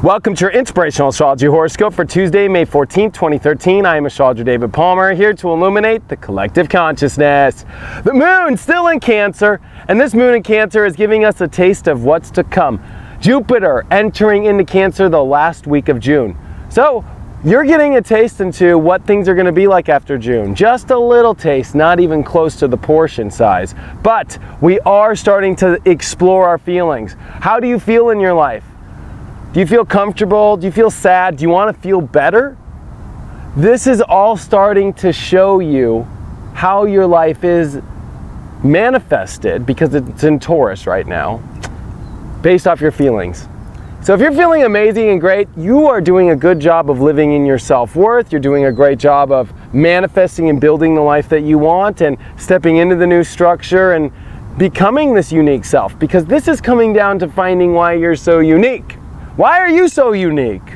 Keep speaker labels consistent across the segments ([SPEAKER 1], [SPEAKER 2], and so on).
[SPEAKER 1] Welcome to your Inspirational Astrology Horoscope for Tuesday, May 14th, 2013. I am astrologer David Palmer, here to illuminate the collective consciousness. The moon still in Cancer, and this moon in Cancer is giving us a taste of what's to come. Jupiter entering into Cancer the last week of June. So you're getting a taste into what things are going to be like after June. Just a little taste, not even close to the portion size. But we are starting to explore our feelings. How do you feel in your life? Do you feel comfortable? Do you feel sad? Do you want to feel better? This is all starting to show you how your life is manifested, because it's in Taurus right now, based off your feelings. So if you're feeling amazing and great, you are doing a good job of living in your self-worth. You're doing a great job of manifesting and building the life that you want and stepping into the new structure and becoming this unique self, because this is coming down to finding why you're so unique. Why are you so unique?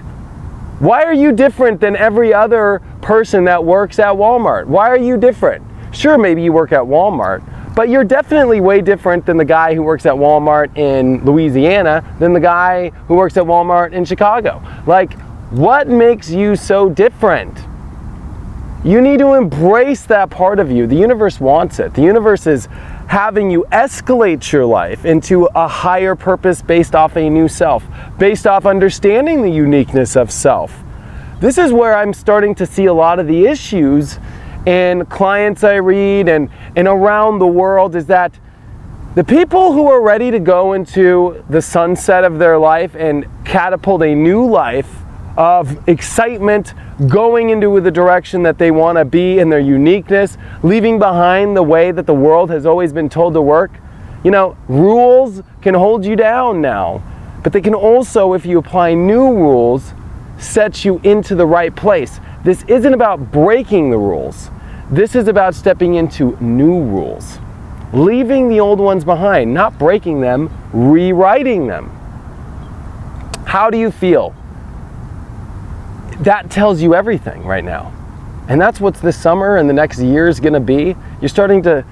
[SPEAKER 1] Why are you different than every other person that works at Walmart? Why are you different? Sure, maybe you work at Walmart, but you're definitely way different than the guy who works at Walmart in Louisiana, than the guy who works at Walmart in Chicago. Like, what makes you so different? You need to embrace that part of you. The universe wants it. The universe is having you escalate your life into a higher purpose based off a new self, based off understanding the uniqueness of self. This is where I'm starting to see a lot of the issues in clients I read and around the world, is that the people who are ready to go into the sunset of their life and catapult a new life of excitement, going into the direction that they want to be in their uniqueness, leaving behind the way that the world has always been told to work. You know, rules can hold you down now, but they can also, if you apply new rules, set you into the right place. This isn't about breaking the rules. This is about stepping into new rules, leaving the old ones behind, not breaking them, rewriting them. How do you feel? That tells you everything right now. And that's what this summer and the next year is going to be. You're starting to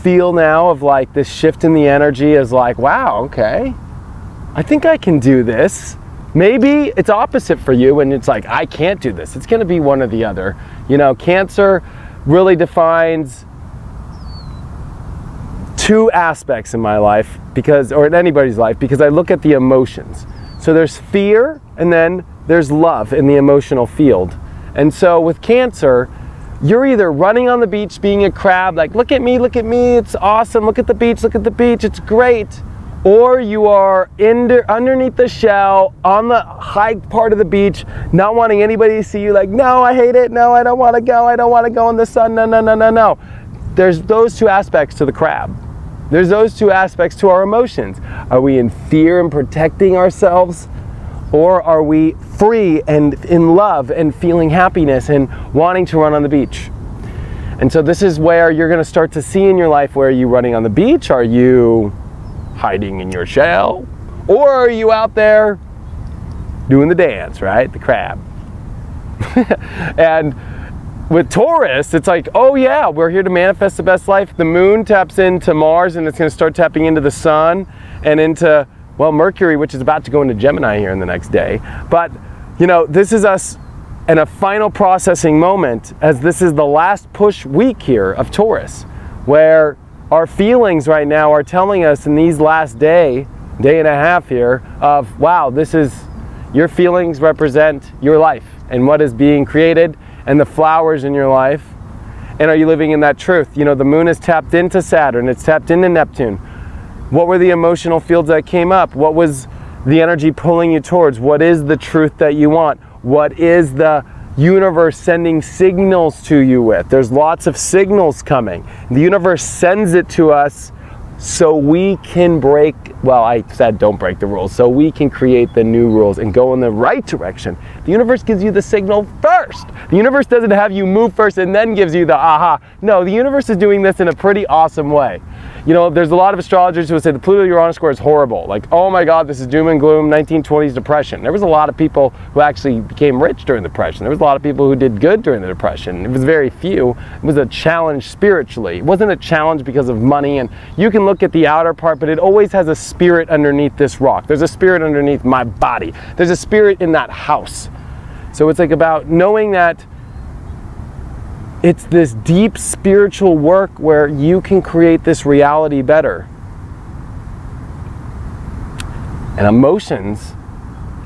[SPEAKER 1] feel now of like this shift in the energy is like, wow, okay, I think I can do this. Maybe it's opposite for you and it's like, I can't do this. It's going to be one or the other. You know, Cancer really defines two aspects in my life, because, or in anybody's life, because I look at the emotions. So there's fear and then there's love in the emotional field. And so with Cancer, you're either running on the beach being a crab, like, look at me, it's awesome, look at the beach, it's great. Or you are underneath the shell, on the high part of the beach, not wanting anybody to see you, like, no, I hate it, no, I don't want to go in the sun, no. There's those two aspects to the crab. There's those two aspects to our emotions. Are we in fear and protecting ourselves? Or are we free and in love and feeling happiness and wanting to run on the beach? And so this is where you're going to start to see in your life, where are you running on the beach? Are you hiding in your shell? Or are you out there doing the dance, right? The crab. And with Taurus, it's like, oh yeah, we're here to manifest the best life. The moon taps into Mars and it's going to start tapping into the sun and into, well, Mercury, which is about to go into Gemini here in the next day. But, you know, this is us in a final processing moment, as this is the last push week here of Taurus, where our feelings right now are telling us in these last day and a half here of, wow, this is, your feelings represent your life and what is being created and the flowers in your life. And are you living in that truth? You know, the moon is tapped into Saturn, it's tapped into Neptune. What were the emotional fields that came up? What was the energy pulling you towards? What is the truth that you want? What is the universe sending signals to you with? There's lots of signals coming. The universe sends it to us so we can break, well, I said don't break the rules, so we can create the new rules and go in the right direction. The universe gives you the signal first. first. The universe doesn't have you move first and then gives you the aha. No, the universe is doing this in a pretty awesome way. You know, there's a lot of astrologers who say the Pluto-Uranus square is horrible. Like, oh my God, this is doom and gloom, 1920s depression. There was a lot of people who actually became rich during the Depression. There was a lot of people who did good during the Depression. It was very few. It was a challenge spiritually. It wasn't a challenge because of money. And you can look at the outer part, but it always has a spirit underneath this rock. There's a spirit underneath my body. There's a spirit in that house. So it's like about knowing that it's this deep spiritual work where you can create this reality better. And emotions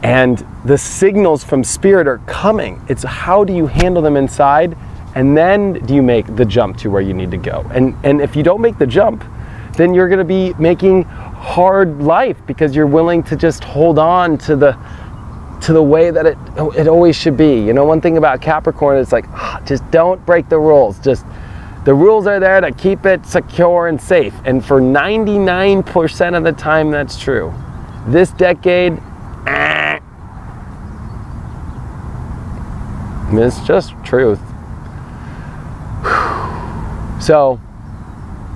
[SPEAKER 1] and the signals from spirit are coming. It's how do you handle them inside, and then do you make the jump to where you need to go. And if you don't make the jump, then you're going to be making hard life because you're willing to just hold on to the way that it always should be. You know, one thing about Capricorn is like, just don't break the rules. Just the rules are there to keep it secure and safe. And for 99% of the time, that's true. This decade, it's just truth. So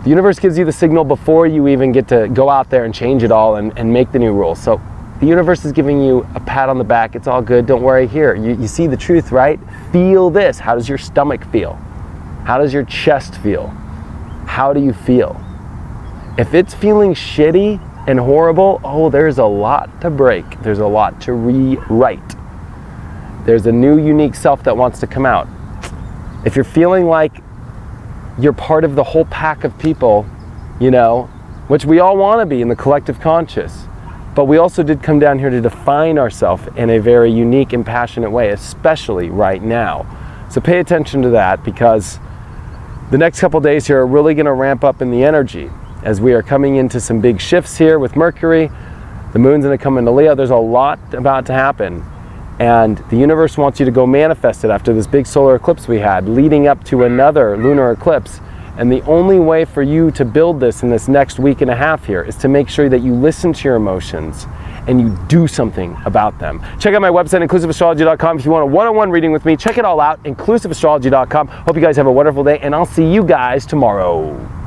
[SPEAKER 1] the universe gives you the signal before you even get to go out there and change it all and make the new rules. So the universe is giving you a pat on the back. It's all good. Don't worry. Here, you see the truth, right? Feel this. How does your stomach feel? How does your chest feel? How do you feel? If it's feeling shitty and horrible, oh, there's a lot to break. There's a lot to rewrite. There's a new, unique self that wants to come out. If you're feeling like you're part of the whole pack of people, you know, which we all want to be in the collective conscious, but we also did come down here to define ourselves in a very unique and passionate way, especially right now. So pay attention to that, because the next couple days here are really going to ramp up in the energy as we are coming into some big shifts here with Mercury. The moon's going to come into Leo. There's a lot about to happen. And the universe wants you to go manifest it after this big solar eclipse we had, leading up to another lunar eclipse. And the only way for you to build this in this next week and a half here is to make sure that you listen to your emotions and you do something about them. Check out my website, inclusiveastrology.com. If you want a one-on-one reading with me, check it all out, inclusiveastrology.com. Hope you guys have a wonderful day, and I'll see you guys tomorrow.